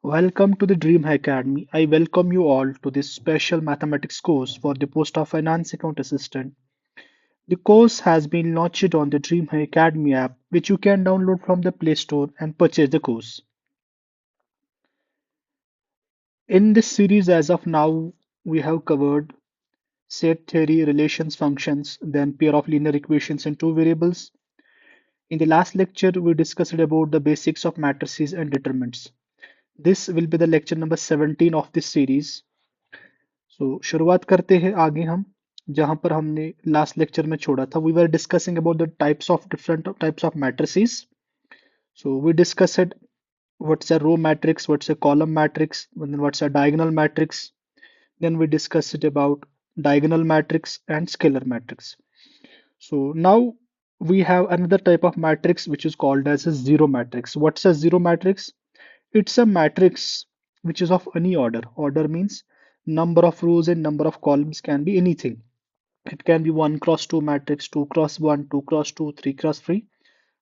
Welcome to the Dream Academy. I welcome you all to this special mathematics course for the post of Finance Account Assistant. The course has been launched on the Dream Academy app, which you can download from the Play Store and purchase the course. In this series, as of now, we have covered set theory, relations, functions, then pair of linear equations and two variables. In the last lecture, we discussed about the basics of matrices and determinants. This will be the lecture number 17 of this series. शुरुआत करते हैं आगे हम जहां पर हमने last lecture में छोड़ा था we were discussing about the types of different types of matrices we discussed what's a row matrix, what's a column matrix, and then what's a diagonal matrix. Then we discussed about diagonal matrix and scalar matrix. So now we have another type of matrix which is called as a zero matrix. What's a zero matrix? It's a matrix which is of any order. Order means number of rows and number of columns can be anything. It can be 1 cross 2 matrix, 2 cross 1, 2 cross 2, 3 cross 3.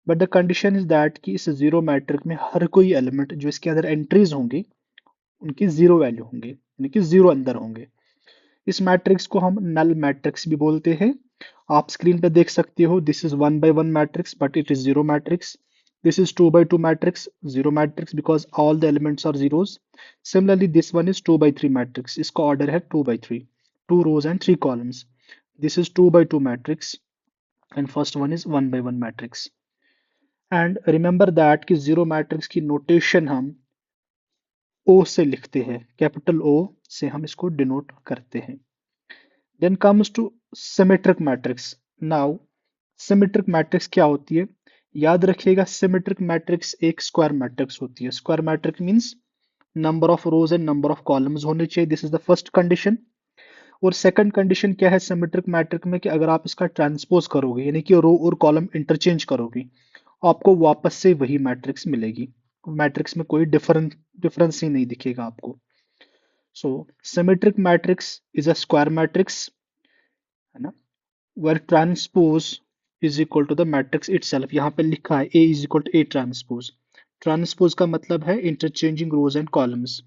But the condition is that कि इस zero matric में हर कोई element जो इसके अंदर entries होंगी उनकी zero value होंगे यानी कि जीरो अंदर होंगे। इस मैट्रिक्स को हम नल मैट्रिक्स भी बोलते हैं। आप स्क्रीन पे देख सकते हो this is 1 by 1 matrix but it is zero matrix. This is 2 by 2 matrix, zero matrix because all the elements are zeros. Similarly this one is 2 by 3 matrix, इसका ऑर्डर है 2 by 3, 2 rows and 3 columns. This is 2 by 2 matrix and first one is 1 by 1 matrix. And remember that कि zero matrix की notation हम O से लिखते हैं, capital O से हम इसको डिनोट करते हैं। Then comes to symmetric matrix. Now symmetric matrix क्या होती है? याद रखिएगा symmetric matrix एक स्क्वायर मैट्रिक्स होती है। Square matrix means number of rows and number of columns होने चाहिए। This is the first condition. और सेकंड कंडीशन क्या है सिमेट्रिक मैट्रिक में कि अगर आप इसका ट्रांसपोज करोगे यानी कि रो और कॉलम इंटरचेंज करोगे आपको वापस से वही मैट्रिक्स मिलेगी। मैट्रिक्स में कोई डिफरेंस ही नहीं दिखेगा आपको। So symmetric matrix is a square matrix, है ना, where transpose is equal to the matrix itself. यहाँ पे लिखा है A is equal to A transpose. Transpose का मतलब है interchanging rows and columns.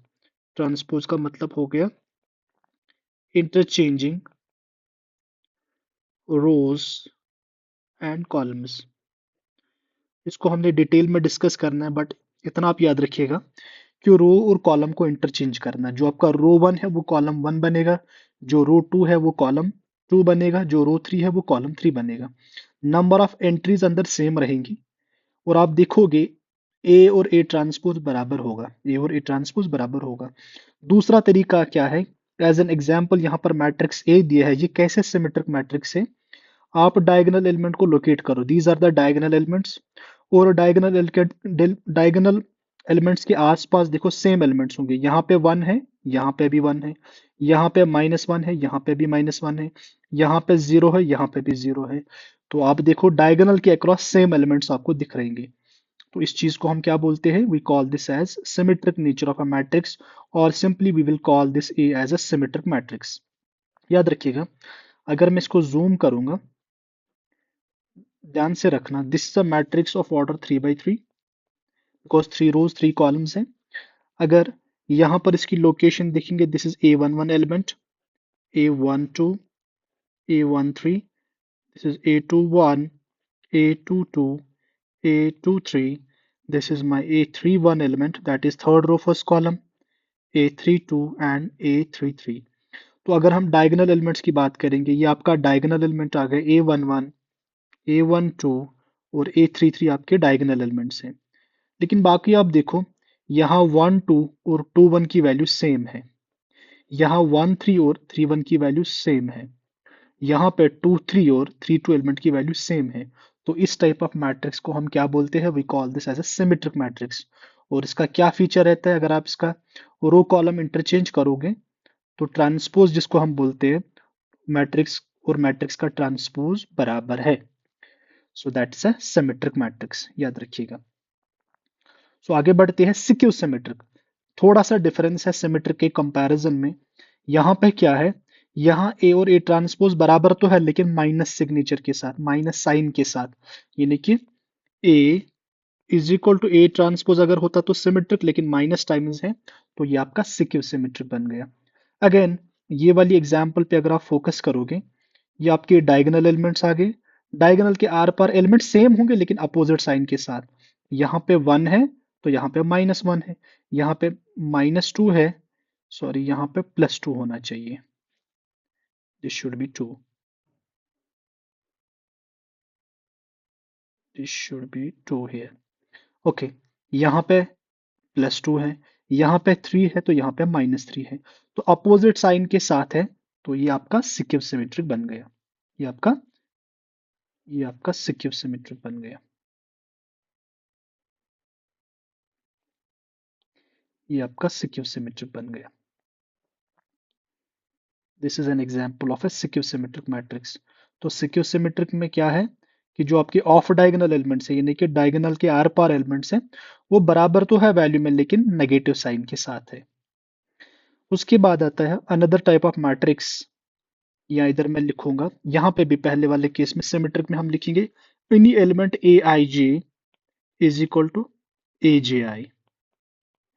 Transpose का मतलब हो गया इंटरचेंजिंग रोज एंड कॉलम्स। इसको हमने डिटेल में डिस्कस करना है बट इतना आप याद रखिएगा कि रो और कॉलम को इंटरचेंज करना है। जो आपका रो वन है वो कॉलम वन बनेगा, जो रो टू है वो कॉलम टू बनेगा, जो रो थ्री है वो कॉलम थ्री बनेगा। नंबर ऑफ एंट्रीज अंदर सेम रहेंगी और आप देखोगे ए और ए ट्रांसपोज बराबर होगा, ए और ए ट्रांसपोज बराबर होगा। दूसरा तरीका क्या है? एज एन एग्जाम्पल यहाँ पर मैट्रिक्स ए दिया है, ये कैसे सिमेट्रिक मैट्रिक्स है? आप डायगोनल एलिमेंट को लोकेट करो, these are the diagonal elements. और डायगोनल एलिमेंट्स के आसपास देखो सेम एलिमेंट्स होंगे। यहाँ पे वन है, यहाँ पे भी वन है, यहाँ पे माइनस वन है, यहाँ पे भी माइनस वन है, यहाँ पे जीरो है, यहाँ पे भी जीरो है। तो आप देखो डायगोनल के अक्रॉस सेम एलिमेंट्स आपको दिख रहेंगे। तो इस चीज को हम क्या बोलते हैं? We call this as symmetric nature of a matrix, और simply we will call this A as a symmetric matrix. याद रखिएगा अगर मैं इसको जूम करूंगा, ध्यान से रखना, this is a matrix of order 3 by 3 because 3 rows 3 columns हैं। अगर यहाँ पर इसकी लोकेशन देखेंगे, this is A11 element, A12, A13, this is A21, A22, A23, this is my A31 element, that is third row first column, A32 and A33। तो अगर हम diagonal elements की बात करेंगे, ये आपका डायगोनल एलिमेंट आ गए A11, A12 और A33 आपके डायगोनल एलिमेंट्स हैं। लेकिन बाकी आप देखो यहाँ 1 2 और 2 1 की वैल्यू सेम है, यहाँ 1 3 और 3 1 की वैल्यू सेम है, यहाँ पे 2 3 और 3 2 एलिमेंट की वैल्यू सेम है। तो इस टाइप ऑफ मैट्रिक्स को हम क्या बोलते हैं? We call this as a symmetric matrix. और इसका क्या फीचर रहता है? अगर आप इसका रो कॉलम इंटरचेंज करोगे तो ट्रांसपोज जिसको हम बोलते हैं मैट्रिक्स और मैट्रिक्स का ट्रांसपोज बराबर है। So that's a symmetric matrix, याद रखिएगा। सो आगे बढ़ते हैं सिक्यू सिमेट्रिक। थोड़ा सा डिफरेंस है सिमेट्रिक के कंपैरिजन में। यहाँ पे क्या है, यहाँ ए और ए ट्रांसपोज बराबर तो है लेकिन माइनस सिग्नेचर के साथ, माइनस साइन के साथ, यानी कि A is equal to A transpose अगर होता तो सिमेट्रिक, लेकिन माइनस टाइम्स है तो ये आपका सिक्यू सिमेट्रिक बन गया। अगेन ये वाली एग्जाम्पल पे अगर आप फोकस करोगे, ये आपके डायगोनल एलिमेंट्स आ गए। डायगोनल के आर पार एलिमेंट सेम होंगे लेकिन अपोजिट साइन के साथ। यहाँ पे 1 है तो यहाँ पे -1 है, यहाँ पे -2 है, सॉरी यहाँ पे +2 होना चाहिए, this should be 2, this should be 2 here. Okay, यहाँ पे +2 है, यहाँ पे 3 है तो यहाँ पे -3 है, तो अपोजिट साइन के साथ है, तो ये आपका सिक्यू सिमेट्रिक बन गया। ये आपका ये आपका सिक्यू सिमेट्रिक बन गया। ये आपका सिक्यू सिमेट्रिक बन गया। This is an example of a skew symmetric matrix. तो सिक्यू सिमेट्रिक में क्या है कि जो आपके ऑफ डायगोनल एलिमेंट्स है, यानी कि डायगोनल के आर पार एलिमेंट्स हैं, वो बराबर तो है वैल्यू में लेकिन नेगेटिव साइन के साथ है। उसके बाद आता है अनदर टाइप ऑफ मैट्रिक्स, या इधर मैं लिखूंगा, यहाँ पे भी पहले वाले केस में सिमेट्रिक में हम लिखेंगे any element A I J is equal to A J I, है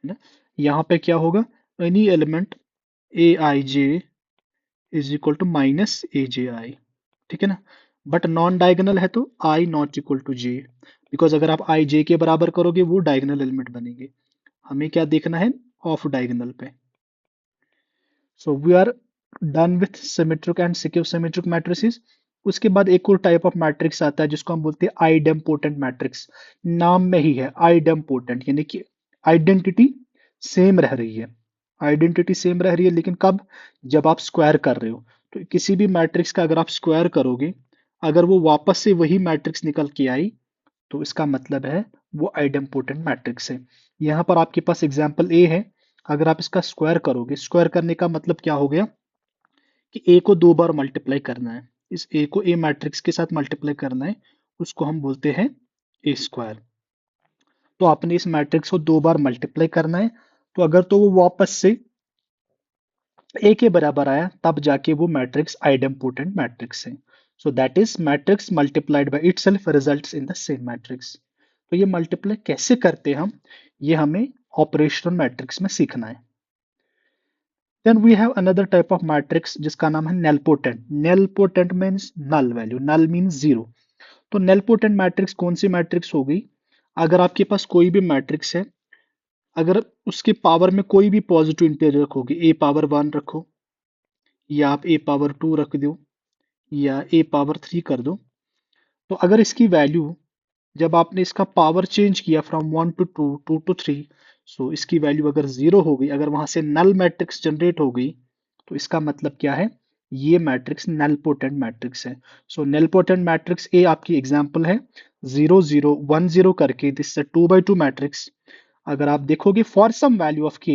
ना। यहाँ पे क्या होगा, any element A I J is equal to minus A J I, ठीक है ना। बट नॉन डायगोनल है तो I not equal to J, because अगर आप आई जे के बराबर करोगे वो डायगोनल एलिमेंट बनेंगे। हमें क्या देखना है, ऑफ डायगोनल पे। So we are done with symmetric and skew symmetric matrices. उसके बाद एक और टाइप ऑफ मैट्रिक्स आता है जिसको हम बोलते हैं आइडेम्पोटेंट मैट्रिक्स। नाम में ही है आइडेम्पोटेंट, यानी कि आइडेंटिटी सेम रह रही है। आइडेंटिटी सेम रह रही है लेकिन कब, जब आप स्क्वायर कर रहे हो। तो किसी भी मैट्रिक्स का अगर आप स्क्वायर करोगे, अगर वो वापस से वही मैट्रिक्स निकल के आई तो इसका मतलब है वो आइडेम्पोटेंट मैट्रिक्स है। यहाँ पर आपके पास एग्जाम्पल ए है, अगर आप इसका स्क्वायर करोगे, स्क्वायर करने का मतलब क्या हो गया कि ए को 2 बार मल्टीप्लाई करना है, इस ए को ए मैट्रिक्स के साथ मल्टीप्लाई करना है, उसको हम बोलते हैं ए स्क्वायर। तो आपने इस मैट्रिक्स को 2 बार मल्टीप्लाई करना है, तो अगर तो वो वापस से ए के बराबर आया तब जाके वो मैट्रिक्स आइडेम्पोटेंट मैट्रिक्स है। So that is matrix multiplied by itself results in the same matrix. तो ये मल्टीप्लाई कैसे करते हैं हम, ये हमें ऑपरेशनल मैट्रिक्स में सीखना है। Then we have another type of matrix जिसका नाम है nilpotent. Nilpotent means null value, null means zero. तो नेलपोटेंट मैट्रिक्स कौन सी मैट्रिक्स होगी, अगर आपके पास कोई भी मैट्रिक्स है, अगर उसके पावर में कोई भी पॉजिटिव इंटीजर रखोगे, ए पावर 1 रखो, या आप ए पावर 2 रख दो, या ए पावर 3 कर दो, तो अगर इसकी वैल्यू, जब आपने इसका पावर चेंज किया फ्रॉम 1 टू 2, 2 टू 3, सो इसकी वैल्यू अगर 0 हो गई, अगर वहां से नल मैट्रिक्स जनरेट हो गई, तो इसका मतलब क्या है, ये मैट्रिक्स नल पोटेंट मैट्रिक्स है। सो नल पोटेंट मैट्रिक्स ए आपकी एग्जांपल है, 0 0 1 0 करके दिस 2 by 2 मैट्रिक्स। अगर आप देखोगे फॉर सम वैल्यू ऑफ के,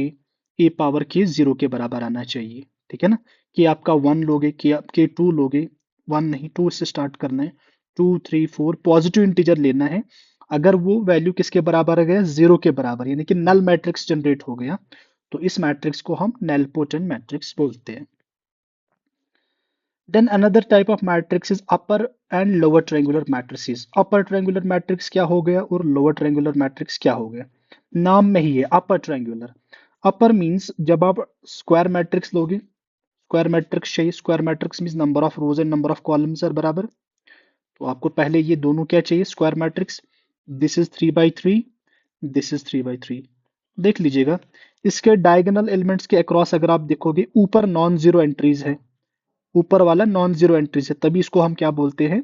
ए पावर के 0 के बराबर आना चाहिए, ठीक है ना। कि आपका 1 लोगे, के 2 लोगे, 1 नहीं 2 से स्टार्ट करना है, 2 3 4 पॉजिटिव इंटीजर लेना है। अगर वो वैल्यू किसके बराबर आ गया, 0 के बराबर, यानी कि नल मैट्रिक्स जनरेट हो गया, तो इस मैट्रिक्स को हम नलपोटेंट मैट्रिक्स बोलते हैं। Then another type of matrix is upper and lower triangular matrices. Upper triangular matrix क्या हो गया और लोअर ट्रायंगुलर मैट्रिक्स क्या हो गया, नाम में ही है अपर ट्रायंगुलर। अपर मींस जब आप स्क्वायर मैट्रिक्स लोगे, स्क्वायर मैट्रिक्स चाहिए, square matrix means number of rows and number of columns are बराबर। तो आपको पहले ये दोनों क्या चाहिए, square matrix. This is 3 by 3, this is 3 by 3। देख लीजिएगा, इसके डायगोनल एलिमेंट्स के अक्रॉस अगर आप देखोगे, ऊपर नॉन जीरो एंट्रीज है, ऊपर वाला नॉन जीरो एंट्रीज है, तभी इसको हम क्या बोलते हैं,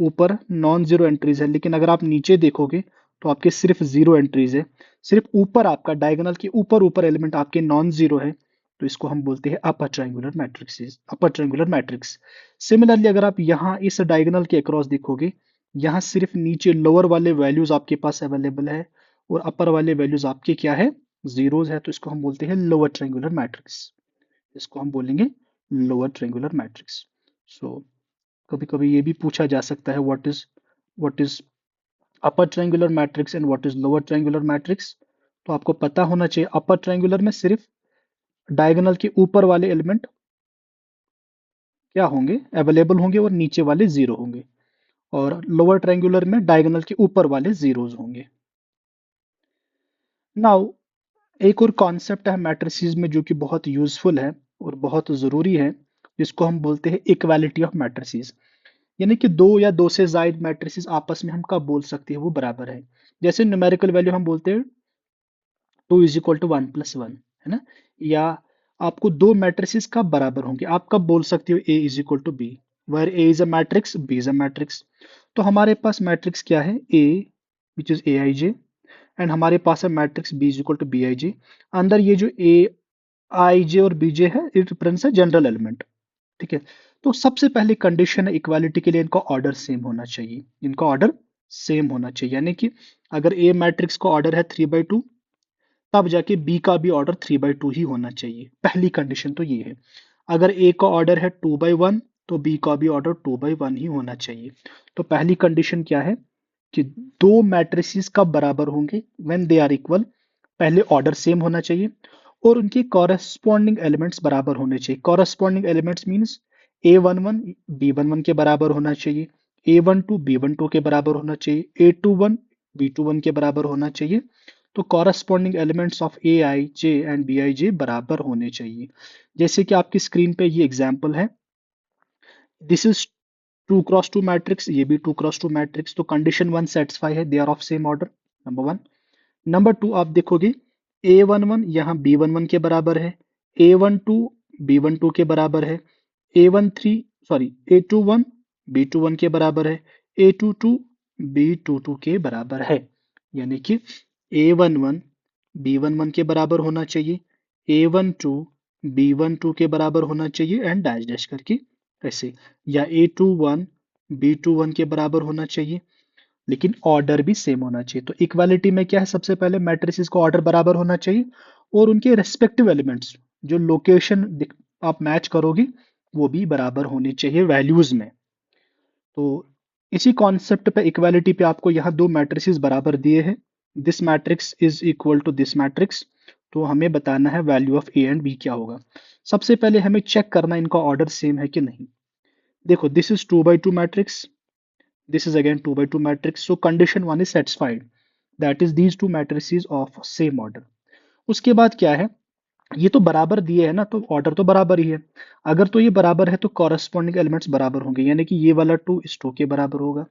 ऊपर नॉन जीरो एंट्रीज है। लेकिन अगर आप नीचे देखोगे तो आपके सिर्फ जीरो एंट्रीज है, सिर्फ ऊपर आपका डायगोनल के ऊपर ऊपर एलिमेंट आपके नॉन जीरो है, तो इसको हम बोलते हैं अपर ट्रायंगुलर मैट्रिक्स, अपर ट्रायंगुलर मैट्रिक्स। सिमिलरली अगर आप यहाँ इस डायगोनल के अक्रॉस देखोगे, यहाँ सिर्फ नीचे लोअर वाले वैल्यूज आपके पास अवेलेबल है और अपर वाले वैल्यूज आपके क्या है, जीरोज है, तो इसको हम बोलते हैं लोअर ट्रायंगुलर मैट्रिक्स। इसको हम बोलेंगे लोअर ट्रायंगुलर मैट्रिक्स। सो कभी कभी ये भी पूछा जा सकता है, what is upper triangular matrix and what is lower triangular matrix. तो आपको पता होना चाहिए अपर ट्रायंगुलर में सिर्फ डायगोनल के ऊपर वाले एलिमेंट क्या होंगे, अवेलेबल होंगे, और नीचे वाले जीरो होंगे। और लोअर ट्रायंगुलर में डायगोनल के ऊपर वाले जीरोज होंगे। नाउ एक और कॉन्सेप्ट है मैट्रिसेस में जो कि बहुत यूजफुल है और बहुत ज़रूरी है, जिसको हम बोलते हैं इक्वालिटी ऑफ मैट्रिसेस। यानी कि दो या दो से ज्यादा मैट्रिसेस आपस में हम कब बोल सकते हैं वो बराबर है। जैसे न्यूमेरिकल वैल्यू हम बोलते हैं 2 = 1 + 1, है ना। या आपको दो मैट्रिसेस कब बराबर होंगे, आप कब बोल सकते हो A = B, where A is a matrix, B is a matrix. तो हमारे पास मैट्रिक्स क्या है, A which is Aij, and हमारे पास है मैट्रिक्स B = Bij। अंदर ये जो Aij और Bj है, इट रिप्रेजेंट्स है जनरल एलिमेंट। ठीक है। तो सबसे पहली कंडीशन है इक्वालिटी के लिए, इनका ऑर्डर सेम होना चाहिए, इनका ऑर्डर सेम होना चाहिए। यानी कि अगर ए मैट्रिक्स का ऑर्डर है 3/2, तब जाके बी का भी ऑर्डर 3/2 ही होना चाहिए। पहली कंडीशन तो ये है। अगर ए का ऑर्डर है 2/1, तो बी का भी ऑर्डर 2/1 ही होना चाहिए। तो पहली कंडीशन क्या है कि दो मैट्रिसेस कब बराबर होंगे, व्हेन दे आर इक्वल। पहले ऑर्डर सेम होना चाहिए और उनके कॉरेस्पॉन्डिंग एलिमेंट्स बराबर होने चाहिए। Corresponding elements means A11 B11 के बराबर होना चाहिए, A12 B12 के बराबर होना चाहिए, A21 B21 के बराबर होना चाहिए। तो corresponding elements of Aij and Bij बराबर होने चाहिए। जैसे कि आपकी स्क्रीन पे ये एग्जांपल है, दिस इज 2 × 2 मैट्रिक्स, ये भी 2 × 2 मैट्रिक्स। तो कंडीशन वन सेटिस्फाई है, they are of same order, number one. Number two, आप देखोगे A11 यहाँ B11 के बराबर है, A12 B12 के बराबर है, A13 सॉरी A21 B21 के बराबर है, A22 B22 के बराबर है। यानी कि A11 B11 के बराबर होना चाहिए, A12 B12 के बराबर होना चाहिए एंड डैश डैश करके ऐसे, या A21 B21 के बराबर होना चाहिए, लेकिन ऑर्डर भी सेम होना चाहिए। तो इक्वालिटी में क्या है, सबसे पहले मैट्रिसेस का ऑर्डर बराबर होना चाहिए और उनके रेस्पेक्टिव एलिमेंट्स जो लोकेशन आप मैच करोगे वो भी बराबर होने चाहिए वैल्यूज में। तो इसी कॉन्सेप्ट पे, इक्वालिटी पे, आपको यहाँ दो मैट्रिसेस बराबर दिए हैं, this matrix is equal to this matrix. तो हमें बताना है value of A and B क्या होगा। सबसे पहले हमें चेक करना इनका ऑर्डर सेम है कि नहीं। देखो, this is 2/2 matrix, this is again 2/2 matrix, so condition one is satisfied, that is these two matrices of same order। उसके बाद क्या है, ये तो बराबर दिए है ना, तो ऑर्डर तो बराबर ही है। अगर तो ये बराबर है तो कॉरेस्पॉन्डिंग एलिमेंट्स बराबर होंगे, यानी कि ये वाला 2 इस 2 के बराबर होगा,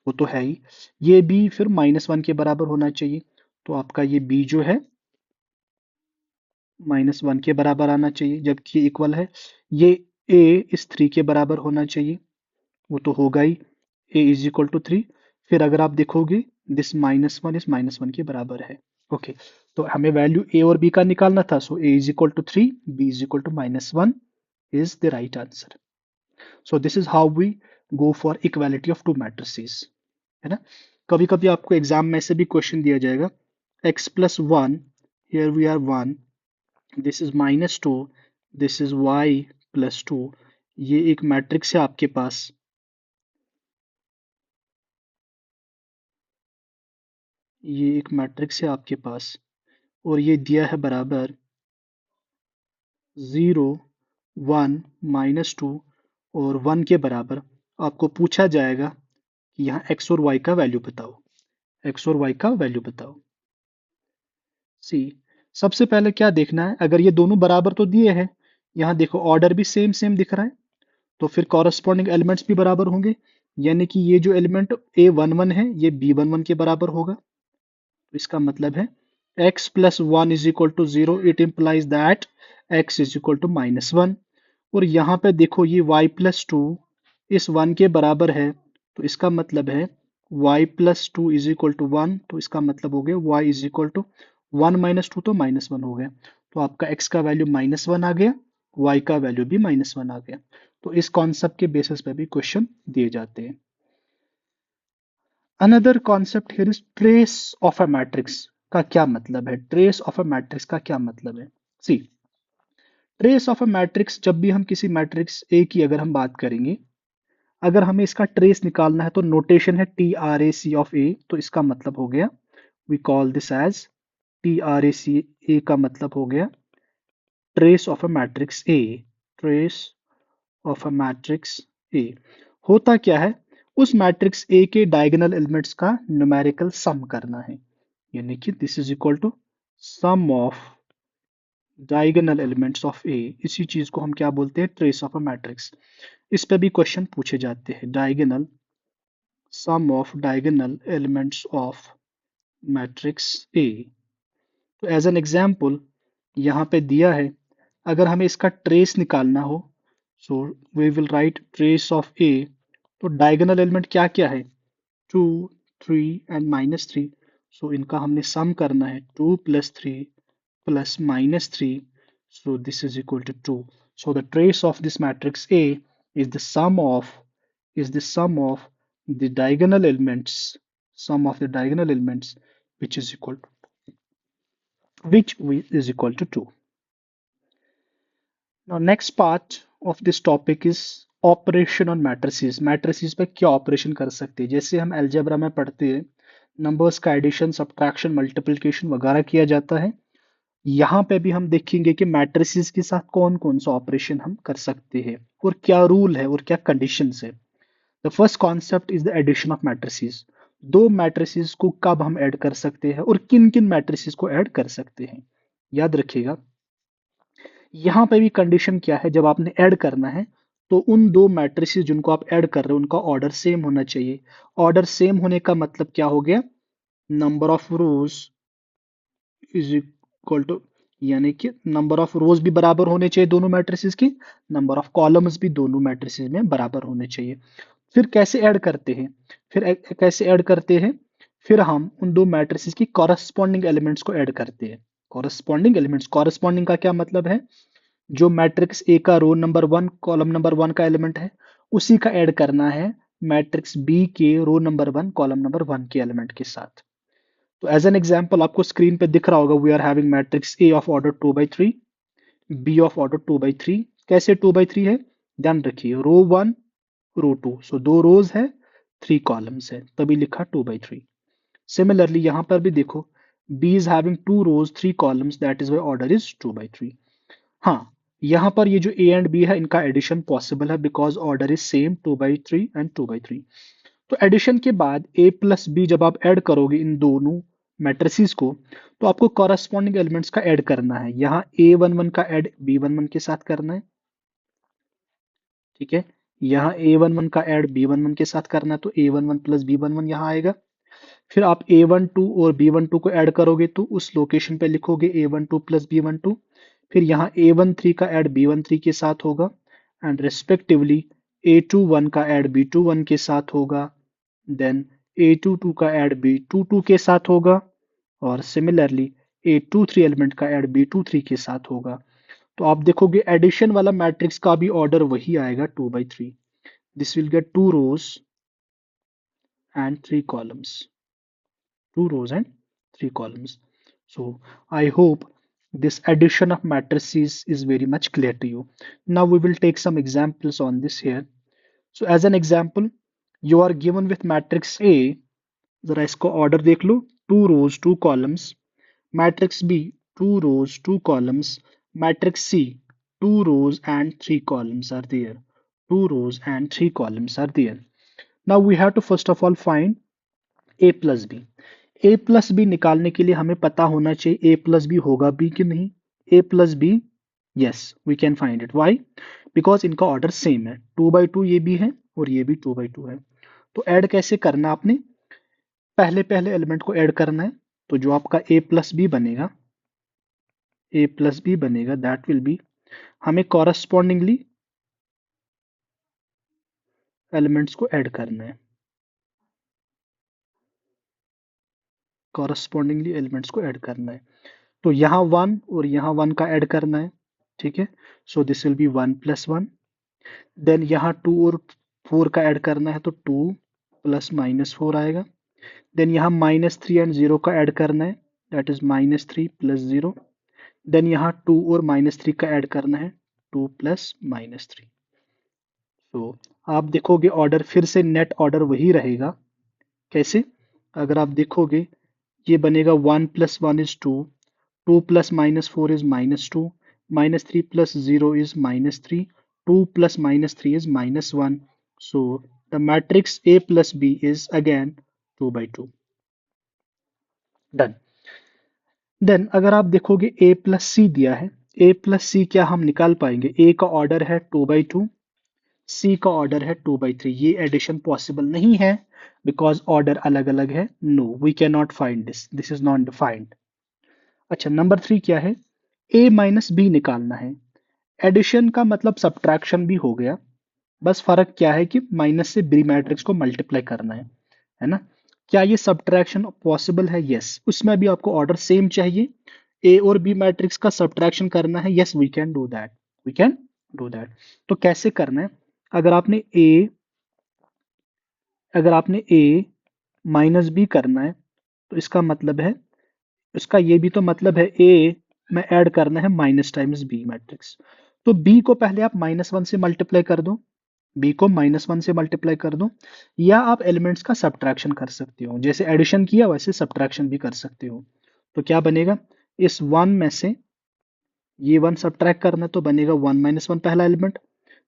वो तो है ही। ये बी फिर -1 के बराबर होना चाहिए, तो आपका ये बी जो है -1 के बराबर आना चाहिए, जबकि इक्वल है। ये ए इस 3 के बराबर होना चाहिए, वो तो होगा ही, A = 3। फिर अगर आप देखोगे, दिस -1 इस -1 के बराबर है। ओके, तो हमें वैल्यू ए और बी का निकालना था, so A = 3, B = -1 is the right answer. So this is how we go for equality of two matrices, है ना। कभी कभी आपको एग्जाम में से भी क्वेश्चन दिया जाएगा, x+1, here we are 1, this is -2, this is y+2। ये एक मैट्रिक्स है आपके पास, ये एक मैट्रिक्स है आपके पास, और ये दिया है बराबर 0, 1, -2 और 1 के बराबर। आपको पूछा जाएगा कि यहाँ x और y का वैल्यू बताओ, x और y का वैल्यू बताओ। सी, सबसे पहले क्या देखना है, अगर ये दोनों बराबर तो दिए हैं, यहाँ देखो ऑर्डर भी सेम सेम दिख रहा है, तो फिर कॉरेस्पॉन्डिंग एलिमेंट्स भी बराबर होंगे। यानी कि ये जो एलिमेंट A11 है, ये B11 के बराबर होगा। इसका मतलब है x+1 = 0, it implies that x = -1। और यहाँ पे देखो, ये y+2 इस 1 के बराबर है, तो इसका मतलब है y+2 = 1, तो इसका मतलब हो गया y = 1 - 2 तो -1 हो गया। तो आपका x का वैल्यू -1 आ गया, y का वैल्यू भी -1 आ गया। तो इस कॉन्सेप्ट के बेसिस पे भी क्वेश्चन दिए जाते हैं। Another concept here is trace of a matrix का क्या मतलब है, ट्रेस ऑफ अ मैट्रिक्स का क्या मतलब है। सी, ट्रेस ऑफ अ मैट्रिक्स, जब भी हम किसी मैट्रिक्स ए की अगर हम बात करेंगे, अगर हमें इसका ट्रेस निकालना है, तो नोटेशन है TRAC ऑफ ए। तो इसका मतलब हो गया, we call this as TRAC। A का मतलब हो गया trace of a matrix A, trace of a matrix A. होता क्या है, उस मैट्रिक्स ए के डायगोनल एलिमेंट्स का न्यूमेरिकल सम करना है, यानी कि this is equal to sum of diagonal elements of A. इसी चीज को हम क्या बोलते हैं, ट्रेस ऑफ अ मैट्रिक्स। इस पे भी क्वेश्चन पूछे जाते हैं, diagonal sum of diagonal elements of matrix A. तो एज एन एग्जाम्पल यहाँ पे दिया है, अगर हमें इसका ट्रेस निकालना हो, so we will write trace of A. तो डायगोनल एलिमेंट क्या क्या है, 2, 3 एंड -3। सो इनका हमने सम करना है, 2 + 3 + -3, so this is equal to 2. So the trace of this matrix A is the sum of the diagonal elements, sum of the diagonal elements, which is equal to, is equal to 2. Now next part of this topic is operation on matrices. Matrices पे क्या operation कर सकते हैं, जैसे हम algebra में पढ़ते हैं, नंबर्स का एडिशन, सब्ट्रैक्शन, मल्टीप्लिकेशन वगैरह किया जाता है। यहाँ पे भी हम देखेंगे कि मैट्रिसेस के साथ कौन कौन सा ऑपरेशन हम कर सकते हैं और क्या रूल है और क्या कंडीशंस है। The first concept is the addition of matrices. दो मैट्रिसेस को कब हम ऐड कर सकते हैं और किन किन मैट्रिसेस को ऐड कर सकते हैं, याद रखिएगा। यहाँ पे भी कंडीशन क्या है, जब आपने ऐड करना है तो उन दो मैट्रिसेस जिनको आप ऐड कर रहे हो उनका ऑर्डर सेम होना चाहिए। ऑर्डर सेम होने का मतलब क्या हो गया, number of rows is equal to, यानी कि नंबर ऑफ रोज भी बराबर होने चाहिए दोनों मैट्रिसेस की, नंबर ऑफ कॉलम्स भी दोनों मैट्रिसेस में बराबर होने चाहिए। फिर कैसे ऐड करते हैं, कैसे ऐड करते हैं, फिर हम उन दो मैट्रिसेस की कॉरस्पॉन्डिंग एलिमेंट्स को ऐड करते हैं। कॉरस्पॉन्डिंग एलिमेंट्स, कॉरस्पॉन्डिंग का क्या मतलब है, जो मैट्रिक्स ए का रो नंबर 1 कॉलम नंबर 1 का एलिमेंट है उसी का ऐड करना है मैट्रिक्स बी के रो नंबर 1 कॉलम नंबर 1 के एलिमेंट के साथ। तो एज एन एग्जांपल आपको स्क्रीन पे दिख रहा होगा, we are having matrix A of order 2/3, B of order 2/3। कैसे 2/3 है, ध्यान रखिए, रो 1 रो 2, सो दो रोज है 3 कॉलम्स है, तभी लिखा 2/3। सिमिलरली यहां पर भी देखो, B is having 2 rows 3 columns, that is why order is 2/3। हाँ, यहाँ पर ये जो ए एंड बी है इनका एडिशन पॉसिबल है because order is same 2/3 and 2/3। तो एडिशन के बाद a प्लस बी जब आप ऐड करोगे इन दोनों मैट्रिसेस को, तो आपको कॉरस्पॉन्डिंग एलिमेंट्स का ऐड करना है। यहाँ a11 का ऐड b11 के साथ करना है, ठीक है। यहाँ a11 का ऐड b11 के साथ करना है, तो a11 प्लस b11 यहाँ आएगा। फिर आप a12 और b12 को ऐड करोगे तो उस लोकेशन पे लिखोगे a12 प्लस b12। फिर यहाँ a13 का ऐड b13 के साथ होगा एंड रेस्पेक्टिवली a21 का ऐड b21 के साथ होगा, देन a22 का ऐड b22 के साथ होगा और सिमिलरली a23 एलिमेंट का ऐड b23 के साथ होगा। तो आप देखोगे एडिशन वाला मैट्रिक्स का भी ऑर्डर वही आएगा 2/3। This will get 2 rows and 3 columns, 2 rows and 3 columns. So I hope this addition of matrices is very much clear to you. Now we will take some examples on this here. So as an example, you are given with matrix A, जरा इसको order देख लो, 2 rows 2 columns, matrix B 2 rows 2 columns, matrix C 2 rows and 3 columns are there, 2 rows and 3 columns are there. Now we have to first of all find a plus b। A plus B निकालने के लिए हमें पता होना चाहिए ए plus B होगा भी कि नहीं। A plus B, yes we can find it, why, because इनका ऑर्डर सेम है, 2/2 ये भी है और ये भी 2/2 है। तो ऐड कैसे करना, आपने पहले पहले एलिमेंट को ऐड करना है। तो जो आपका ए प्लस बी बनेगा, ए प्लस बी बनेगा, दैट विल बी, हमें कॉरस्पॉन्डिंगली एलिमेंट्स को ऐड करना है, कॉरस्पॉन्डिंगली एलिमेंट्स को ऐड करना है। तो यहाँ 1 और यहाँ 1 का ऐड करना है, ठीक है। So this will be 1 + 1। Then यहाँ 2 और 4 का ऐड करना है, तो 2 + -4 आएगा। देन यहाँ -3 एंड 0 का ऐड करना है, दैट इज -3 + 0। देन यहाँ 2 और -3 का ऐड करना है, 2 + -3। तो आप देखोगे ऑर्डर फिर से नेट ऑर्डर वही रहेगा। कैसे, अगर आप देखोगे ये बनेगा 1 + 1 is 2, 2 + -4 is -2, -3 + 0 is -3, 2 + -3 is -1, so the matrix A plus B is again 2 by 2. Done. Then अगर आप देखोगे A plus C दिया है, A plus C क्या हम निकाल पाएंगे? A का ऑर्डर है 2 by 2, C का ऑर्डर है 2 by 3। ये एडिशन पॉसिबल नहीं है बिकॉज ऑर्डर अलग अलग है। No, we can not find this, this is not defined. अच्छा, नंबर 3 क्या है? A माइनस बी निकालना है। एडिशन का मतलब सब्ट्रैक्शन भी हो गया, बस फर्क क्या है कि माइनस से बी मैट्रिक्स को मल्टीप्लाई करना है ना? क्या ये सब्ट्रैक्शन पॉसिबल है? यस। उसमें भी आपको ऑर्डर सेम चाहिए। ए और बी मैट्रिक्स का सब्ट्रैक्शन करना है। Yes, we can do that, we can do that. तो कैसे करना है? अगर आपने ए अगर आपने ए माइनस बी करना है तो इसका मतलब है, इसका ये भी तो मतलब है ए में ऐड करना है माइनस टाइम्स बी मैट्रिक्स। तो बी को पहले आप -1 से मल्टीप्लाई कर दो, बी को -1 से मल्टीप्लाई कर दो, या आप एलिमेंट्स का सब्ट्रैक्शन कर सकते हो। जैसे एडिशन किया वैसे सब्ट्रैक्शन भी कर सकते हो। तो क्या बनेगा? इस 1 में से ये 1 सब्ट्रैक्ट करना तो बनेगा 1 - 1 पहला एलिमेंट।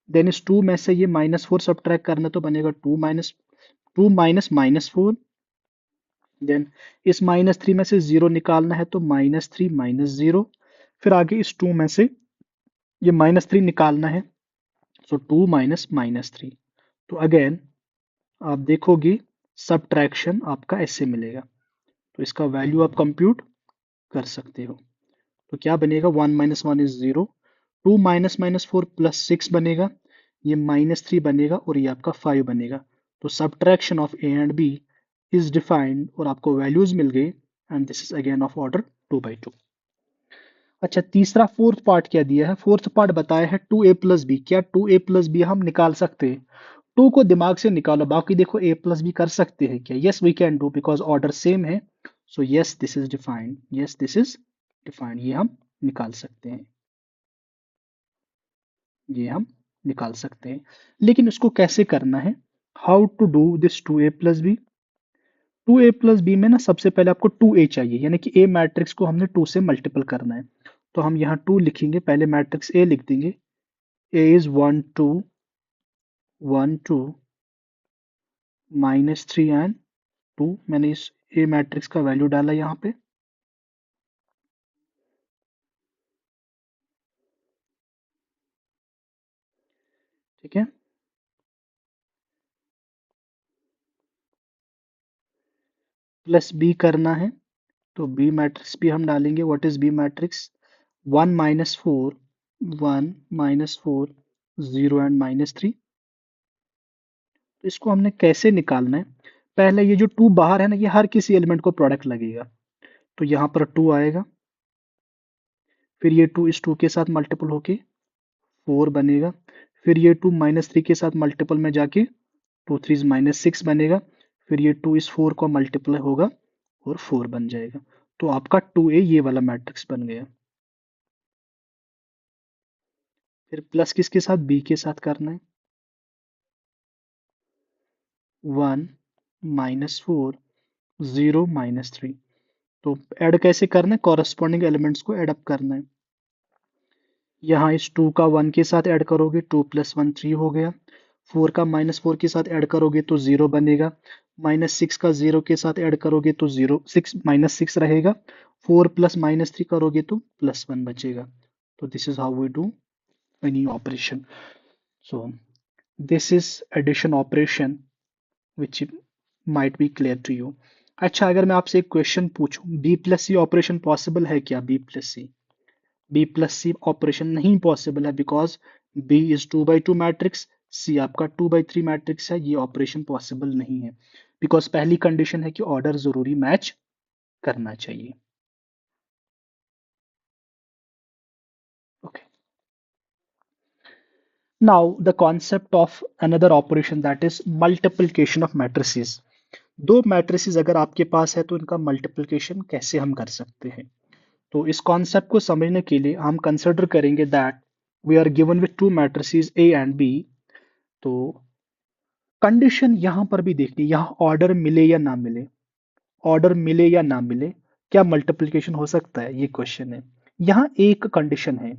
देन इस 2 में से ये -4 सब्ट्रैक्ट करना तो बनेगा 2 माइनस -4। देन इस -3 में से 0 निकालना है तो -3 -0। फिर आगे इस 2 में से ये -3 निकालना है, सो 2 माइनस -3। तो अगेन आप देखोगे सब्ट्रैक्शन आपका ऐसे मिलेगा, तो इसका वैल्यू आप कंप्यूट कर सकते हो। तो क्या बनेगा? 1 - 1 इज 0, 2 -4 प्लस 6 बनेगा, ये -3 बनेगा और ये आपका 5 बनेगा। तो subtraction of A and B is defined और आपको वैल्यूज मिल गई, and this is again of order 2 by 2। अच्छा, तीसरा फोर्थ पार्ट क्या दिया है? फोर्थ पार्ट बताया है 2a प्लस बी। क्या 2a प्लस बी हम निकाल सकते हैं? 2 को दिमाग से निकालो, बाकी देखो a प्लस बी कर सकते हैं क्या? Yes, we can do because order same है। So yes, this is defined, yes this is defined, ये हम निकाल सकते हैं, ये हम निकाल सकते हैं। लेकिन इसको कैसे करना है? How to do this 2a plus B? 2a plus B में ना सबसे पहले आपको 2a चाहिए, यानी कि a मैट्रिक्स को हमने 2 से मल्टीपल करना है। तो हम यहाँ 2 लिखेंगे, पहले मैट्रिक्स a लिख देंगे। a is 1 2 1 2 -3 and 2। मैंने इस a मैट्रिक्स का वैल्यू डाला यहाँ पे, ठीक है। प्लस b करना है, तो b मैट्रिक्स भी हम डालेंगे। What is b matrix? 1 -4 1 -4 0 and -3। तो इसको हमने कैसे निकालना है? पहले ये जो 2 बाहर है ना, ये हर किसी एलिमेंट को प्रोडक्ट लगेगा, तो यहाँ पर 2 आएगा, फिर ये 2 इस 2 के साथ मल्टीपल होके 4 बनेगा, फिर ये 2 -3 के साथ मल्टीपल में जाके 2 3 -6 बनेगा, फिर ये 2 इस 4 को मल्टीप्लाई होगा और 4 बन जाएगा। तो आपका 2a ये वाला मैट्रिक्स बन गया। फिर प्लस किसके साथ? b के साथ करना है। 1 -4 0 -3। तो ऐड कैसे करना है? कॉरस्पॉन्डिंग एलिमेंट्स को ऐड अप करना है। यहाँ इस 2 का 1 के साथ ऐड करोगे, 2 + 1 3 हो गया। 4 का -4 के साथ ऐड करोगे तो 0 बनेगा। -6 का 0 के साथ ऐड करोगे तो 0 6 -6 रहेगा। 4 + -3 करोगे तो +1 बचेगा। तो this is how we do any operation. So this is addition operation which might be clear to you. अच्छा, अगर मैं आपसे एक क्वेश्चन पूछूं, B plus C operation possible है क्या? B plus C, B plus C operation नहीं possible है because B is 2 by 2 matrix, C आपका 2 by 3 मैट्रिक्स है। ये ऑपरेशन पॉसिबल नहीं है बिकॉज पहली कंडीशन है कि ऑर्डर जरूरी मैच करना चाहिए। Okay, now the concept of another operation that is multiplication of matrices. दो मैट्रिसेस अगर आपके पास है तो इनका मल्टीप्लिकेशन कैसे हम कर सकते हैं? तो इस कॉन्सेप्ट को समझने के लिए हम कंसिडर करेंगे that we are given with two matrices A and B. तो कंडीशन यहां पर भी देखनी, यहां ऑर्डर मिले या ना मिले, ऑर्डर मिले या ना मिले, क्या मल्टीप्लिकेशन हो सकता है? ये क्वेश्चन है। यहाँ एक कंडीशन है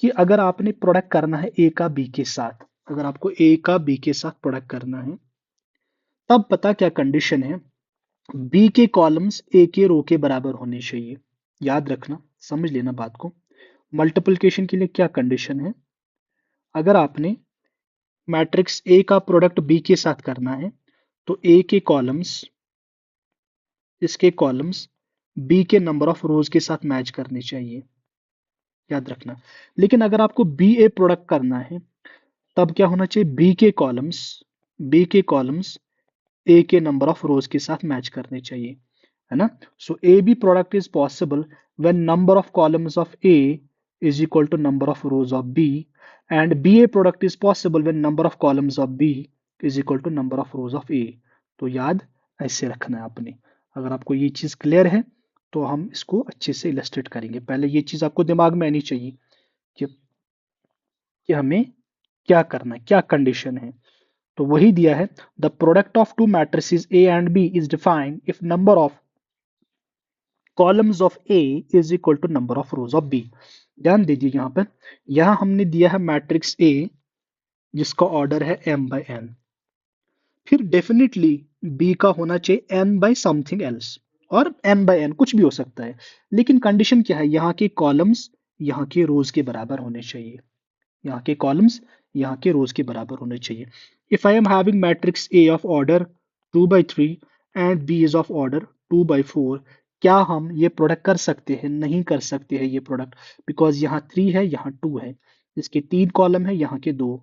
कि अगर आपने प्रोडक्ट करना है ए का बी के साथ, अगर आपको ए का बी के साथ प्रोडक्ट करना है तब पता क्या कंडीशन है, बी के कॉलम्स ए के रो के बराबर होने चाहिए। याद रखना, समझ लेना बात को। मल्टीप्लिकेशन के लिए क्या कंडीशन है, अगर आपने मैट्रिक्स ए का प्रोडक्ट बी के साथ करना है तो ए के कॉलम्स, इसके कॉलम्स बी के नंबर ऑफ रोज के साथ मैच करने चाहिए, याद रखना। लेकिन अगर आपको बी ए प्रोडक्ट करना है तब क्या होना चाहिए, बी के कॉलम्स ए के नंबर ऑफ रोज के साथ मैच करने चाहिए, है ना। So A B product is possible when number of columns of A is equal to number of rows of B, and B A product is possible when number of columns of B is equal to number of rows of A. तो याद ऐसे रखना है आपने। अगर आपको ये चीज क्लियर है तो हम इसको अच्छे से इलस्ट्रेट करेंगे। पहले ये चीज आपको दिमाग में आनी चाहिए कि, हमें क्या करना है, क्या कंडीशन है। तो वही दिया है, the product of two matrices A and B is defined if number of columns of A is equal to number of rows of B. ध्यान दीजिए यहाँ पर, यहाँ हमने दिया है मैट्रिक्स ए जिसका ऑर्डर है m बाय n, फिर डेफिनेटली बी का होना चाहिए n बाय समथिंग एल्स, और n बाय n कुछ भी हो सकता है। लेकिन कंडीशन क्या है, यहाँ के कॉलम्स यहाँ के रोज के बराबर होने चाहिए, यहाँ के कॉलम्स यहाँ के रोज के बराबर होने चाहिए। If I am having matrix A of order 2/3 and B is of order 2/4, क्या हम ये प्रोडक्ट कर सकते हैं? नहीं कर सकते हैं ये प्रोडक्ट, बिकॉज यहाँ 3 है, यहाँ 2 है, इसके 3 कॉलम है, यहाँ के 2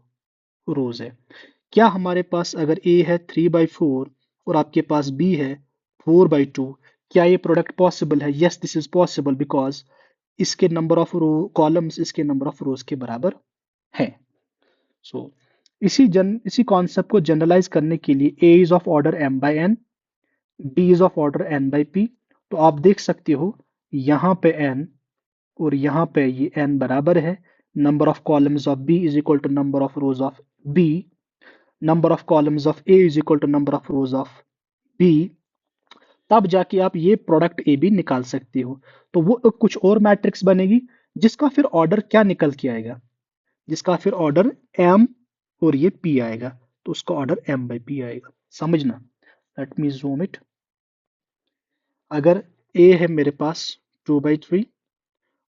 रोज है। क्या हमारे पास अगर ए है 3/4 और आपके पास बी है 4/2, क्या ये प्रोडक्ट पॉसिबल है? Yes, this is possible because इसके नंबर ऑफ रो कॉलम्स इसके नंबर ऑफ रोज के बराबर है। सो इसी कॉन्सेप्ट को जनरलाइज करने के लिए A is of order m by n, b is of order n by p। तो आप देख सकते हो यहाँ पे n और यहाँ पे ये n बराबर है, number of columns of b is equal to number of rows of b, number of columns of a is equal to number of rows of b। तब जाके आप ये प्रोडक्ट ए बी निकाल सकते हो। तो वो कुछ और मैट्रिक्स बनेगी जिसका फिर ऑर्डर क्या निकल के आएगा, जिसका फिर ऑर्डर m और ये p आएगा, तो उसका ऑर्डर m बाई p आएगा। समझना, लेट मी जूम इट। अगर a है मेरे पास 2/3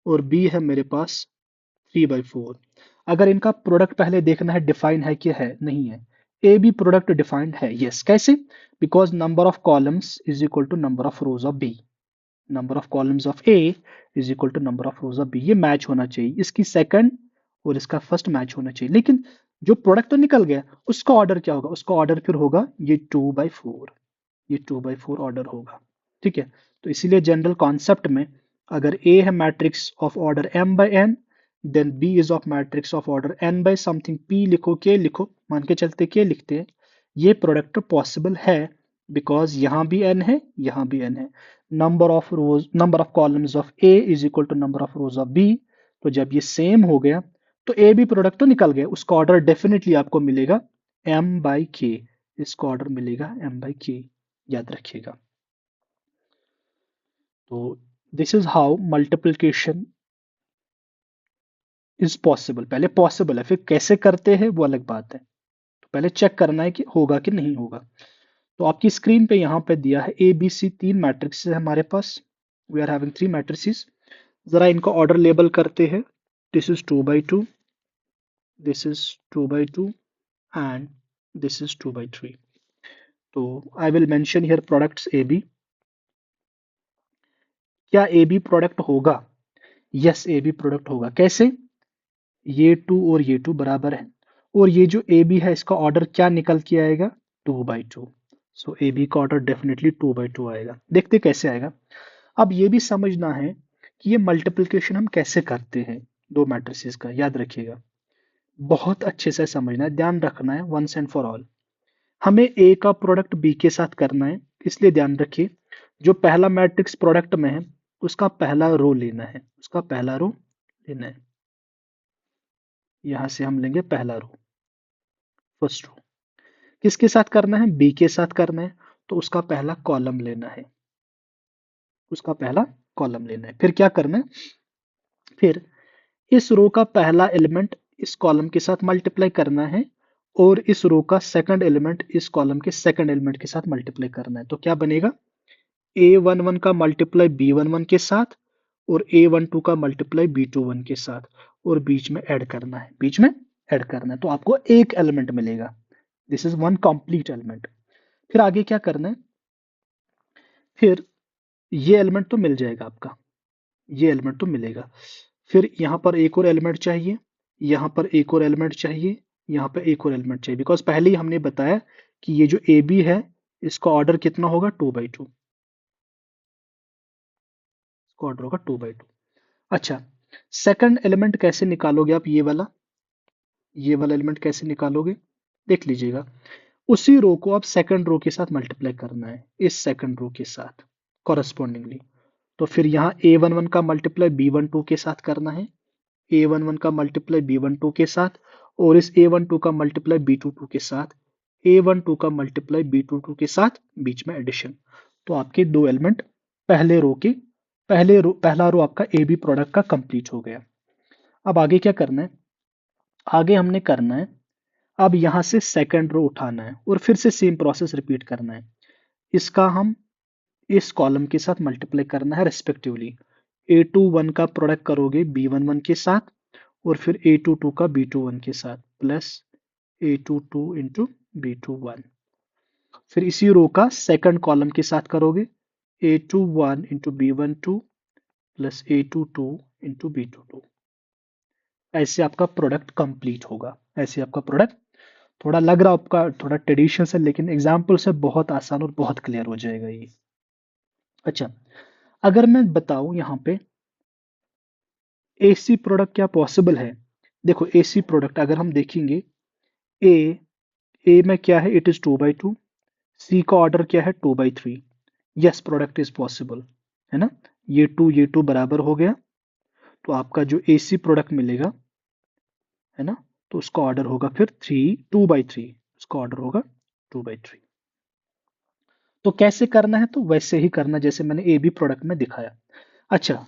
और b है मेरे पास 3/4, अगर इनका प्रोडक्ट पहले देखना है डिफाइन है कि है नहीं है। ए बी प्रोडक्ट डिफाइंड है, यस। कैसे? Because number of columns is equal to number of rows of B, number of columns of A is equal to number of rows of B. ये match होना चाहिए, इसकी second और इसका first match होना चाहिए। लेकिन जो प्रोडक्ट तो निकल गया, उसका ऑर्डर क्या होगा? उसका ऑर्डर फिर होगा ये 2/4, ये 2/4 ऑर्डर होगा, ठीक है। तो इसीलिए जनरल कॉन्सेप्ट में अगर ए है matrix of order m by n, then b is of matrix of order n by something, p लिखो, k लिखो, मान के चलते k लिखते हैं, ये प्रोडक्ट पॉसिबल है बिकॉज यहाँ भी n है, यहाँ भी n है। Number of columns of a is equal to number of rows of b। तो जब ये सेम हो गया तो ए बी प्रोडक्ट तो निकल गया, उसका ऑर्डर डेफिनेटली आपको मिलेगा m बाई k, इसका ऑर्डर मिलेगा m बाई k, याद रखिएगा। तो this is how multiplication is possible. पहले पॉसिबल है, फिर कैसे करते हैं वो अलग बात है। तो पहले चेक करना है कि होगा कि नहीं होगा। तो आपकी स्क्रीन पे यहाँ पे दिया है ए बी सी, 3 मैट्रिक्स है हमारे पास, वी आर हैविंग 3 मैट्रिसेस। जरा इनको ऑर्डर लेबल करते हैं। This is 2/2, this is 2/2 and this is 2/3। तो I will mention here products A B. क्या ए बी प्रोडक्ट होगा? यस, ए बी प्रोडक्ट होगा। कैसे? ये 2 और ये 2 बराबर है, और ये जो ए बी है इसका ऑर्डर क्या निकल के आएगा? 2/2। सो ए बी का ऑर्डर डेफिनेटली 2/2 आएगा। देखते कैसे आएगा। अब ये भी समझना है कि ये मल्टीप्लिकेशन हम कैसे करते हैं दो मैट्रिसेस का, याद रखिएगा, बहुत अच्छे से समझना है, ध्यान रखना है वंस एंड फॉर ऑल। हमें ए का प्रोडक्ट बी के साथ करना है, इसलिए ध्यान रखिए जो पहला मैट्रिक्स प्रोडक्ट में है उसका पहला रो लेना है, उसका पहला रो लेना है। यहां से हम लेंगे पहला रो, फर्स्ट रो। किसके साथ करना है? बी के साथ करना है, तो उसका पहला कॉलम लेना है, उसका पहला कॉलम लेना है। फिर क्या करना है? फिर इस रो का पहला एलिमेंट इस कॉलम के साथ मल्टीप्लाई करना है और इस रो का सेकंड एलिमेंट इस कॉलम के सेकंड एलिमेंट के साथ मल्टीप्लाई करना है। तो क्या बनेगा, A11 का मल्टीप्लाई B11 के साथ और A12 का मल्टीप्लाई B21 के साथ, और बीच में ऐड करना है, बीच में ऐड करना है, तो आपको एक एलिमेंट मिलेगा। This is one complete element. फिर आगे क्या करना है, फिर ये एलिमेंट तो मिल जाएगा आपका, ये एलिमेंट तो मिलेगा। फिर यहाँ पर एक और एलिमेंट चाहिए, यहाँ पर एक और एलिमेंट चाहिए, यहाँ पर एक और एलिमेंट चाहिए, बिकॉज पहले ही हमने बताया कि ये जो ए बी है इसका ऑर्डर कितना होगा, 2/2, इसका ऑर्डर होगा 2/2। अच्छा, सेकंड एलिमेंट कैसे निकालोगे आप, ये वाला एलिमेंट कैसे निकालोगे, देख लीजिएगा। उसी रो को आप सेकंड रो के साथ मल्टीप्लाई करना है, इस सेकंड रो के साथ कॉरस्पॉन्डिंगली। तो फिर यहाँ A11 का मल्टीप्लाई B12 के साथ करना है, A11 का मल्टीप्लाई B12 के साथ, और इस A12 का मल्टीप्लाई B22 के साथ, A12 का मल्टीप्लाई B22 के साथ, बीच में एडिशन। तो आपके दो एलिमेंट पहले रो के, पहला रो आपका ए बी प्रोडक्ट का कंप्लीट हो गया। अब आगे क्या करना है, आगे हमने करना है, अब यहां से सेकंड रो उठाना है और फिर से सेम प्रोसेस रिपीट करना है। इसका हम इस कॉलम के साथ मल्टीप्लाई करना है रेस्पेक्टिवली। A21 का प्रोडक्ट करोगे B11 के साथ, और फिर A22 का B21 के साथ, प्लस A22 इंटू B21। फिर इसी रो का सेकंड कॉलम के साथ करोगे A21 into B12 plus A22 into B22। ऐसे आपका प्रोडक्ट कंप्लीट होगा, ऐसे आपका प्रोडक्ट, थोड़ा लग रहा आपका थोड़ा ट्रेडिशन से, लेकिन एग्जाम्पल से बहुत आसान और बहुत क्लियर हो जाएगा ये। अच्छा, अगर मैं बताऊं यहाँ पे एसी प्रोडक्ट क्या पॉसिबल है, देखो एसी प्रोडक्ट अगर हम देखेंगे, ए ए में क्या है, इट इज 2/2, सी का ऑर्डर क्या है 2/3, यस प्रोडक्ट इज पॉसिबल, है ना। ये टू बराबर हो गया, तो आपका जो एसी प्रोडक्ट मिलेगा, है ना, तो उसका ऑर्डर होगा फिर 2/3, उसका ऑर्डर होगा 2/3। तो कैसे करना है, तो वैसे ही करना जैसे मैंने ए बी प्रोडक्ट में दिखाया। अच्छा,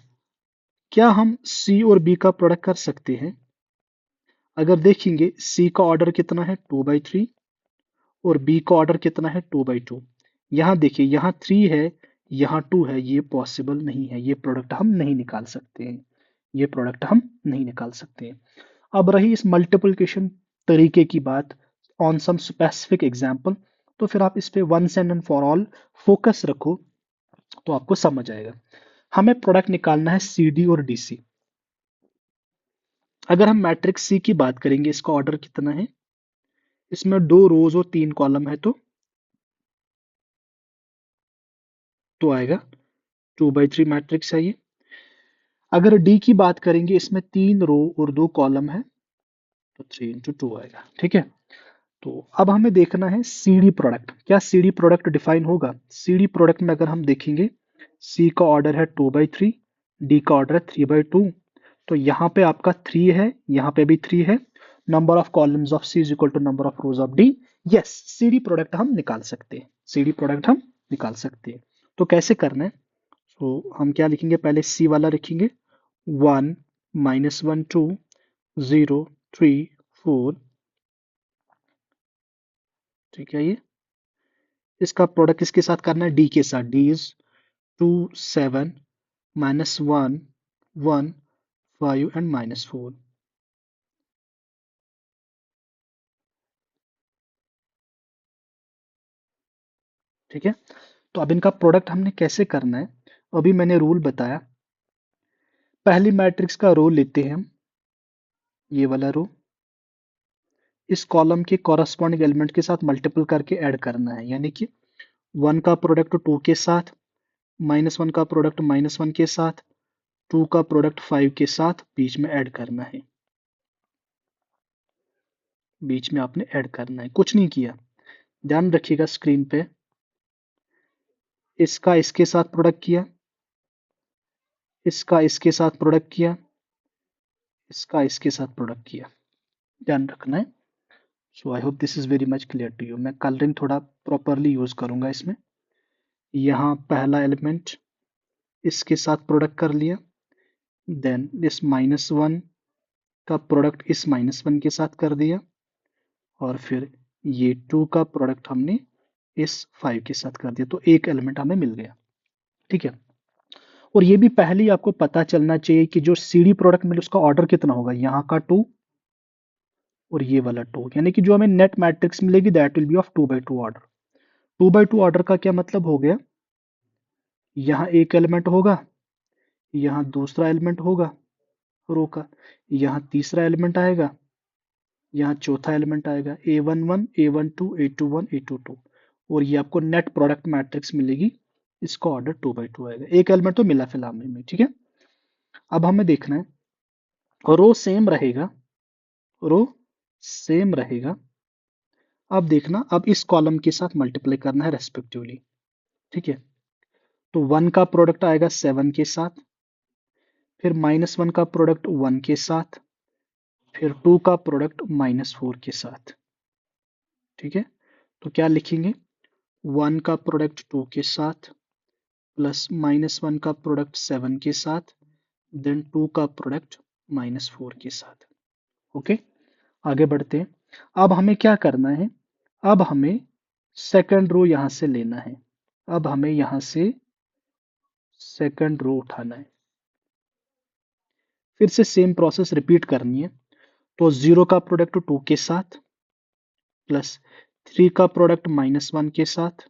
क्या हम सी और बी का प्रोडक्ट कर सकते हैं, अगर देखेंगे सी का ऑर्डर कितना है 2/3 और बी का ऑर्डर कितना है 2/2। यहाँ देखिए, यहाँ 3 है, यहाँ 2 है, ये पॉसिबल नहीं है, ये प्रोडक्ट हम नहीं निकाल सकते हैं, ये प्रोडक्ट हम नहीं निकाल सकते हैं। अब रही इस मल्टीप्लिकेशन तरीके की बात, ऑन सम स्पेसिफिक एग्जांपल, तो फिर आप इस पे once and for all focus रखो, तो आपको समझ आएगा। हमें प्रोडक्ट निकालना है सी डी और डी सी। अगर हम मैट्रिक्स सी की बात करेंगे, इसका ऑर्डर कितना है, इसमें 2 रोज और 3 कॉलम है, तो आएगा 2/3 मैट्रिक्स है ये। अगर डी की बात करेंगे, इसमें 3 रो और 2 कॉलम है, तो 3 × 2 आएगा, ठीक है। तो अब हमें देखना है सीडी प्रोडक्ट, क्या सीडी प्रोडक्ट डिफाइन होगा। सीडी प्रोडक्ट में अगर हम देखेंगे, सी का ऑर्डर है 2/3, डी का ऑर्डर है 3/2, तो यहाँ पे आपका 3 है, यहाँ पे भी 3 है, number of columns of C is equal to number of rows of D. Yes, CD product हम निकाल सकते हैं, सीडी प्रोडक्ट हम निकाल सकते हैं। तो कैसे करना है, तो हम क्या लिखेंगे, पहले सी वाला लिखेंगे, 1 -1 2 0 3 4, ठीक है। ये इसका प्रोडक्ट किसके साथ करना है, डी के साथ, डी इज 2 7 -1 1 5 एंड -4, ठीक है। तो अब इनका प्रोडक्ट हमने कैसे करना है, अभी मैंने रूल बताया। पहली मैट्रिक्स का रो लेते हैं हम, ये वाला रो, इस कॉलम के कॉरस्पॉन्डिंग एलिमेंट के साथ मल्टीपल करके ऐड करना है, यानी कि 1 का प्रोडक्ट 2 के साथ, -1 का प्रोडक्ट -1 के साथ, 2 का प्रोडक्ट 5 के साथ, बीच में ऐड करना है, बीच में आपने ऐड करना है, कुछ नहीं किया। ध्यान रखिएगा स्क्रीन पे, इसका इसके साथ प्रोडक्ट किया, इसका इसके साथ प्रोडक्ट किया, इसका इसके साथ प्रोडक्ट किया, ध्यान रखना है। So I hope this is very much clear to you. मैं कलरिंग थोड़ा प्रॉपरली यूज करूंगा इसमें। यहाँ पहला एलिमेंट इसके साथ प्रोडक्ट कर लिया, देन इस -1 का प्रोडक्ट इस -1 के साथ कर दिया, और फिर ये 2 का प्रोडक्ट हमने इस 5 के साथ कर दिया, तो एक एलिमेंट हमें मिल गया। ठीक है। और ये भी पहले ही आपको पता चलना चाहिए कि जो CD प्रोडक्ट मिले उसका ऑर्डर कितना होगा, यहाँ का 2 और ये वाला 2, यानी कि जो हमें नेट मैट्रिक्स मिलेगी that will be of 2 by 2 order. 2 by 2 order का क्या मतलब हो गया, यहाँ एक एलिमेंट होगा, यहाँ दूसरा एलिमेंट होगा रो का, यहाँ तीसरा एलिमेंट आएगा, यहाँ चौथा एलिमेंट आएगा, A11 A12 A21 A22, और ये आपको नेट प्रोडक्ट मैट्रिक्स मिलेगी, इसका ऑर्डर 2 by 2 आएगा। एक एलिमेंट तो मिला फिलहाल में, ठीक है। अब हमें देखना है रो सेम रहेगा, रो सेम रहेगा। अब देखना, अब इस कॉलम के साथ मल्टीप्लाई करना है रेस्पेक्टिवली। ठीक है, तो 1 का प्रोडक्ट आएगा 7 के साथ, फिर -1 का प्रोडक्ट 1 के साथ, फिर 2 का प्रोडक्ट -4 के साथ। ठीक है, तो क्या लिखेंगे, 1 का प्रोडक्ट 2 के साथ, प्लस -1 का प्रोडक्ट 7 के साथ, देन 2 का प्रोडक्ट -4 के साथ। ओके, आगे बढ़ते हैं। अब हमें क्या करना है, अब हमें सेकंड रो यहां से लेना है। अब हमें यहां से सेकंड रो उठाना है, फिर से सेम प्रोसेस रिपीट करनी है। तो 0 का प्रोडक्ट 2 के साथ, प्लस 3 का प्रोडक्ट -1 के साथ,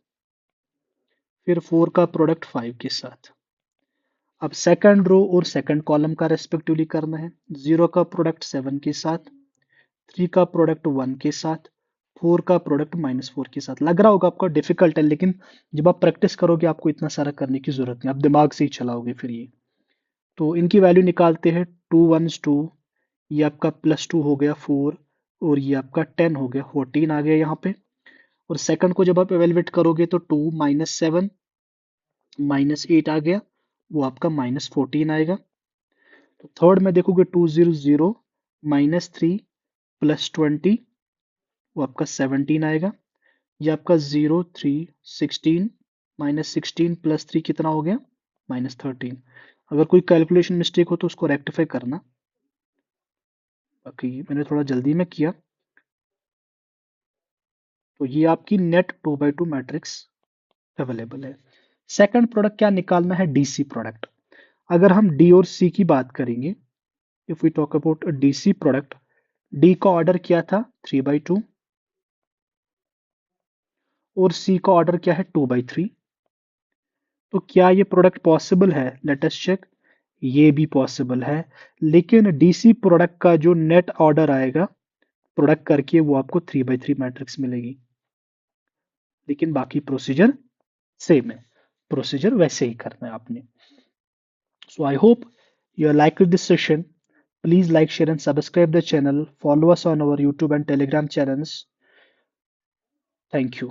फिर 4 का प्रोडक्ट 5 के साथ। अब सेकंड रो और सेकंड कॉलम का रेस्पेक्टिवली करना है। 0 का प्रोडक्ट 7 के साथ, 3 का प्रोडक्ट 1 के साथ, 4 का प्रोडक्ट -4 के साथ। लग रहा होगा आपको डिफिकल्ट है, लेकिन जब आप प्रैक्टिस करोगे आपको इतना सारा करने की जरूरत नहीं, आप दिमाग से ही चलाओगे फिर ये। तो इनकी वैल्यू निकालते हैं, 2 1 2, ये आपका +2 हो गया 4, और ये आपका 10 हो गया 14 आ गया यहाँ पे। और सेकंड को जब आप एवेलुएट करोगे तो 2 -7 -8 आ गया, वो आपका -14 आएगा। तो थर्ड में देखोगे 2 0 0 -3 +20, वो आपका 17 आएगा। ये आपका 0 3 16 -16 +3 कितना हो गया, -13। अगर कोई कैलकुलेशन मिस्टेक हो तो उसको रेक्टिफाई करना, बाकी मैंने थोड़ा जल्दी में किया। तो ये आपकी नेट 2 by 2 मैट्रिक्स अवेलेबल है। सेकंड प्रोडक्ट क्या निकालना है, डीसी प्रोडक्ट। अगर हम डी और सी की बात करेंगे, if we talk about DC product, D का ऑर्डर क्या था 3 by 2, और सी का ऑर्डर क्या है 2 by 3। तो क्या ये प्रोडक्ट पॉसिबल है, लेट अस चेक। ये भी पॉसिबल है, लेकिन डीसी प्रोडक्ट का जो नेट ऑर्डर आएगा प्रोडक्ट करके वो आपको 3 by 3 मैट्रिक्स मिलेगी, लेकिन बाकी प्रोसीजर सेम है, प्रोसीजर वैसे ही करना है आपने। So I hope you liked this session. Please like, share and subscribe the channel. Follow us on our YouTube and Telegram channels. Thank you.